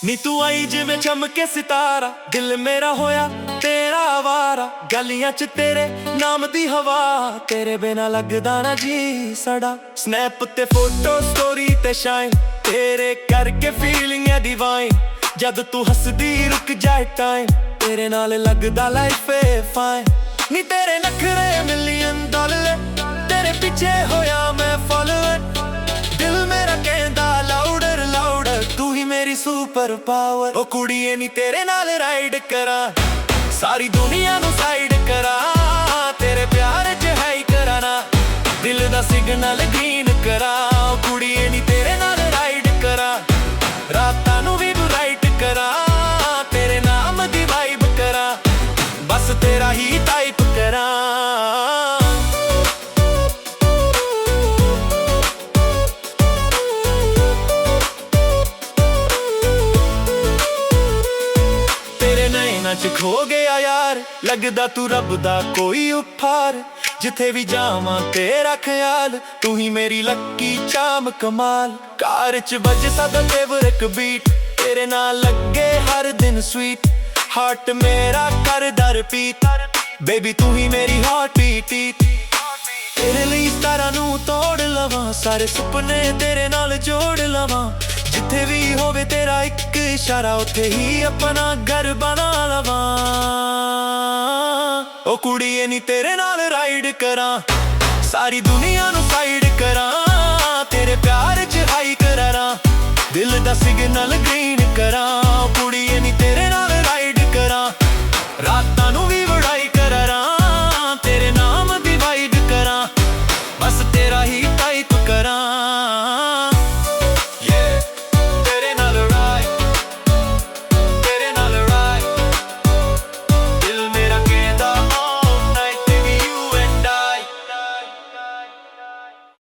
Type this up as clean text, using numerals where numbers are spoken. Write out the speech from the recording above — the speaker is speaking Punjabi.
ਨੀ ਤੂੰ ਆਈ ਜਿਵੇਂ ਚਮਕੇ ਸਿਤਾਰਾ, ਦਿਲ ਮੇਰਾ ਹੋਇਆ ਤੇਰਾ ਆਵਾਰਾ। ਗਲੀਆਂ 'ਚ ਤੇਰੇ ਨਾਮ ਦੀ ਹਵਾ, ਤੇਰੇ ਬਿਨਾ ਲੱਗਦਾ ਨਾ ਜੀ ਸਾਡਾ। ਸਨੈਪ ਤੇ ਫੋਟੋ ਸਟੋਰੀ ਤੇ ਸ਼ਾਈਨ, ਤੇਰੇ ਕਰਕੇ ਫੀਲਿੰਗ ਹੈ ਡਿਵਾਈਨ। ਜਦ ਤੂੰ ਹੱਸਦੀ ਰੁਕ ਜਾਏ ਟਾਈਮ, ਤੇਰੇ ਨਾਲ ਲੱਗਦਾ ਲਾਈਫ ਏ ਫਾਈਨ। ਨੀ ਤੇਰੇ ਨਖਰੇ ਮਿਲੀਅਨ ਡਾਲਰ, ਤੇਰੇ ਪਿੱਛੇ ਹੋਇਆ ਮੈਂ ਫਾਲੋਅਰ। ਦਿਲ ਮੇਰਾ ਕਹਿੰਦਾ ਲਾਊਡਰ ਲਾਊਡਰ, ਤੂੰ ਹੀ ਮੇਰੀ ਸੁਪਰ ਪਾਵਰ। ਉਹ ਕੁੜੀਏ ਨੀ ਤੇਰੇ ਨਾਲ ਰਾਈਡ ਕਰਾਂ, ਸਾਰੀ ਦੁਨੀਆ ਨੂੰ ਸਾਈਡ ਕਰਾਂ। ਤੇਰੇ ਪਿਆਰ 'ਚ ਹੈ ਹੀ ਕਰਾਣਾ, ਦਿਲ ਦਾ ਸਿਗਨਲ ਗ੍ਰੀਨ ਕਰਾਂ। ਉਹ ਕੁੜੀਏ ਨੀ ਤੇਰੇ ਨਾਲ ਰਾਈਡ ਕਰਾਂ, ਰਾਤਾਂ ਨੂੰ ਵੀ ਬਰਾਈਟ ਕਰਾਂ। ਤੇਰੇ ਨਾਮ ਦੀ ਵਾਈਬ ਕਰਾਂ, ਬਸ ਤੇਰਾ ਹੀ ਟਾਈਪ ਕਰਾਂ। ਚ ਖੋ ਗਿਆ ਯਾਰ, ਲੱਗਦਾ ਤੂੰ ਰੱਬ ਦਾ ਕੋਈ ਉਪਹਾਰ। ਜਿੱਥੇ ਵੀ ਜਾਵਾਂ ਤੇਰਾ ਖਿਆਲ, ਤੂੰ ਹੀ ਮੇਰੀ ਲੱਕੀ ਚਾਮ ਕਮਾਲ। ਕਾਰ ਚ ਵੱਜ ਸਾਡਾ ਫੇਵਰਿਟ ਬੀਟ, ਤੇਰੇ ਨਾਲ ਲੱਗੇ ਹਰ ਦਿਨ ਸਵੀਟ। ਹਾਰਟ ਮੇਰਾ ਕਰਦਾ ਰਿਪੀਟ, ਬੇਬੀ ਤੂੰ ਹੀ ਮੇਰੀ ਹਾਰਟ ਬੀਟ। ਤੇਰੇ ਲਈ ਸਤਾਰਾਂ ਨੂੰ ਤੋੜ ਲਵਾਂ, ਸਾਰੇ ਸੁਪਨੇ ਤੇਰੇ ਨਾਲ ਜੋੜ ਲਵਾਂ। ਜਿੱਥੇ ਵੀ ਹੋਵੇ ਤੇਰਾ ਇੱਕ ਇਸ਼ਾਰਾ, ਉੱਥੇ ਹੀ ਆਪਣਾ ਘਰ ਬਣਾ ਲਵਾਂ। ਉਹ ਕੁੜੀਏ ਨੀ ਤੇਰੇ ਨਾਲ ਰਾਈਡ ਕਰਾਂ, ਸਾਰੀ ਦੁਨੀਆ ਨੂੰ ਸਾਈਡ ਕਰਾਂ। ਤੇਰੇ ਪਿਆਰ 'ਚ ਹਾਈ ਕਰਾਂ, ਦਿਲ ਦਾ ਸਿਗਨਲ ਗ੍ਰੀਨ ਕਰਾਂ। ਉਹ ਕੁੜੀਏ ਨੀ